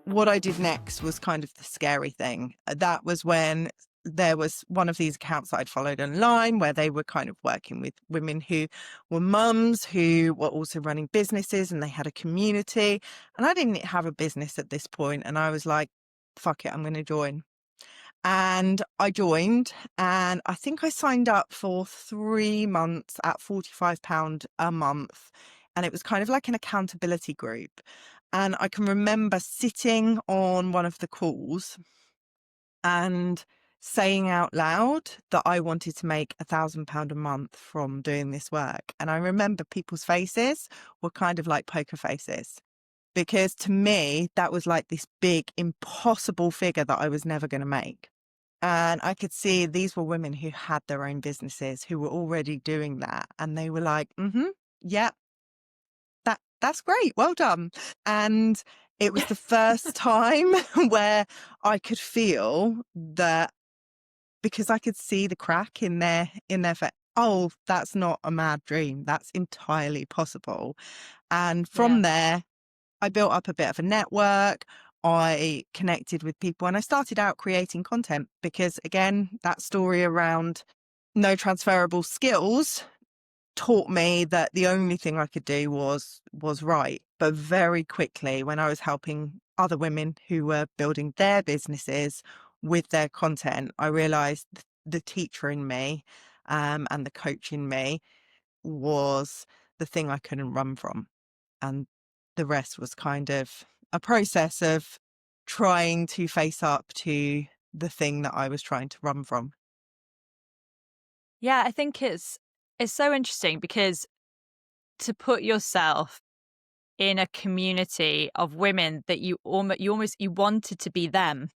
What I did next was kind of the scary thing. That was when there was one of these accounts that I'd followed online where they were kind of working with women who were mums, who were also running businesses, and they had a community. And I didn't have a business at this point, and I was like, fuck it, I'm going to join. And I joined, and I think I signed up for 3 months at £45 a month. And it was kind of like an accountability group. And I can remember sitting on one of the calls and saying out loud that I wanted to make £1,000 a month from doing this work. And I remember people's faces were kind of like poker faces, because to me, that was like this big, impossible figure that I was never going to make. And I could see these were women who had their own businesses, who were already doing that. And they were like, yeah, that's great. Well done. And it was the first time where I could feel that, because I could see the crack in their face. Oh, that's not a mad dream. That's entirely possible. And Yeah. from there, I built up a bit of a network. I connected with people, and I started out creating content because, again, that story around no transferable skills taught me that the only thing I could do was write. But very quickly, when I was helping other women who were building their businesses with their content, I realized the teacher in me, and the coach in me was the thing I couldn't run from. And the rest was kind of a process of trying to face up to the thing that I was trying to run from. Yeah, I think it's so interesting because to put yourself in a community of women that you wanted to be them,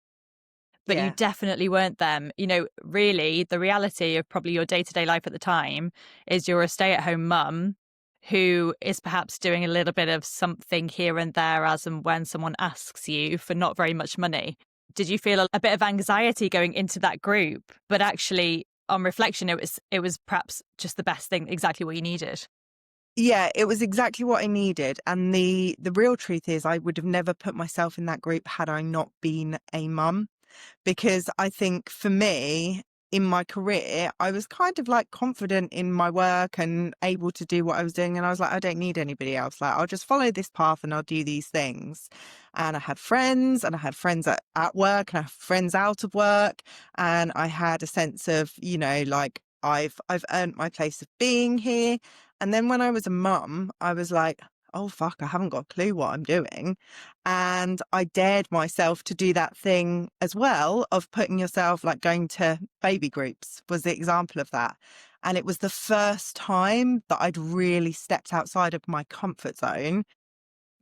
but you Yeah. definitely weren't them. Really, the reality of probably your day-to-day life at the time is you're a stay-at-home mum who is perhaps doing a little bit of something here and there as and when someone asks you for not very much money. Did you feel a bit of anxiety going into that group? But actually, on reflection, it was perhaps just the best thing, exactly what you needed. Yeah, it was exactly what I needed. And the real truth is I would have never put myself in that group had I not been a mum. Because I think for me, in my career, I was kind of like confident in my work and able to do what I was doing. And I was like, I don't need anybody else. Like, I'll just follow this path and I'll do these things. And I had friends, and I had friends at work, and I had friends out of work. And I had a sense of, like, I've earned my place of being here. And then when I was a mum, I was like, oh, fuck, I haven't got a clue what I'm doing. And I dared myself to do that thing as well, of putting yourself, like going to baby groups was the example of that. And it was the first time that I'd really stepped outside of my comfort zone,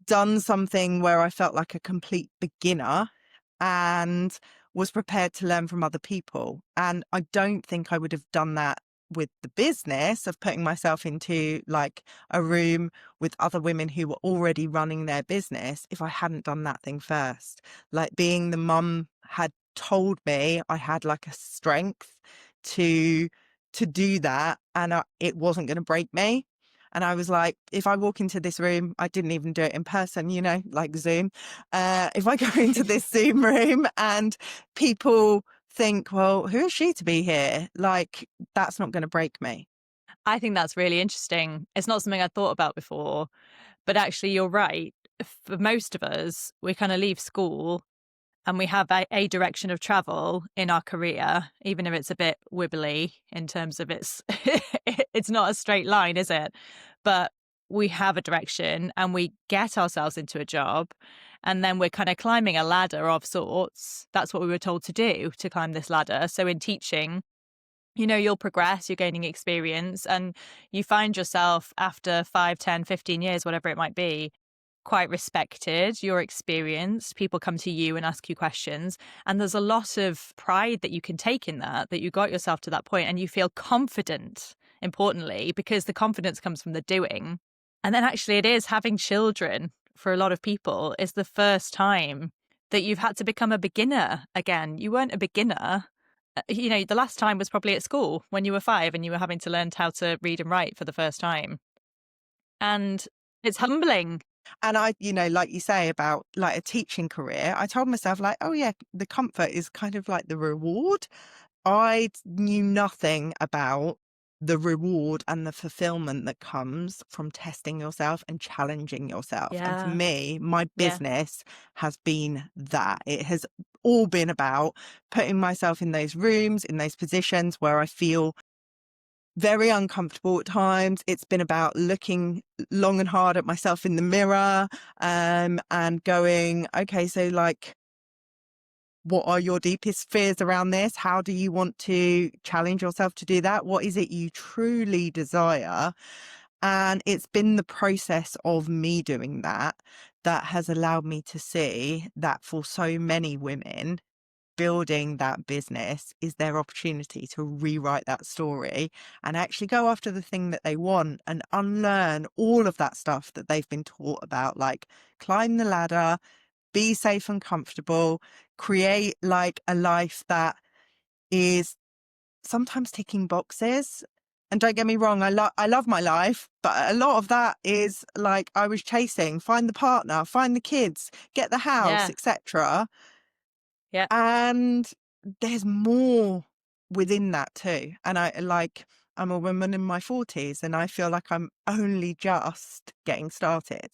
done something where I felt like a complete beginner, and was prepared to learn from other people. And I don't think I would have done that with the business of putting myself into like a room with other women who were already running their business if I hadn't done that thing first. Like, being the mum had told me I had like a strength to do that, and it wasn't going to break me. And I was like, if I walk into this room, I didn't even do it in person, like Zoom. If I go into this Zoom room and people think, well, who is she to be here? Like, that's not going to break me. I think that's really interesting. It's not something I thought about before, but actually, you're right. For most of us, we kind of leave school and we have a direction of travel in our career, even if it's a bit wibbly in terms of it's not a straight line, is it? But we have a direction and we get ourselves into a job, and then we're kind of climbing a ladder of sorts. That's what we were told to do, to climb this ladder. So in teaching, you'll progress, you're gaining experience, and you find yourself after 5, 10, 15 years, whatever it might be, quite respected. You're experienced. People come to you and ask you questions. And there's a lot of pride that you can take in that you got yourself to that point and you feel confident, importantly, because the confidence comes from the doing. And then actually it is having children for a lot of people is the first time that you've had to become a beginner again. You weren't a beginner The last time was probably at school when you were 5 and you were having to learn how to read and write for the first time. And it's humbling. And like you say about like a teaching career, I told myself like, oh yeah, the comfort is kind of like the reward. I knew nothing about the reward and the fulfillment that comes from testing yourself and challenging yourself. And for Yeah. me, my Yeah. business has been that. It has all been about putting myself in those rooms, in those positions where I feel very uncomfortable at times. It's been about looking long and hard at myself in the mirror, and going, okay, so like, what are your deepest fears around this? How do you want to challenge yourself to do that? What is it you truly desire? And it's been the process of me doing that that has allowed me to see that for so many women, building that business is their opportunity to rewrite that story and actually go after the thing that they want and unlearn all of that stuff that they've been taught about, like climb the ladder, be safe and comfortable, create like a life that is sometimes ticking boxes. And don't get me wrong, I love my life, but a lot of that is like I was chasing, find the partner, find the kids, get the house, Yeah. etc. Yeah. And there's more within that too. And I'm a woman in my 40s and I feel like I'm only just getting started.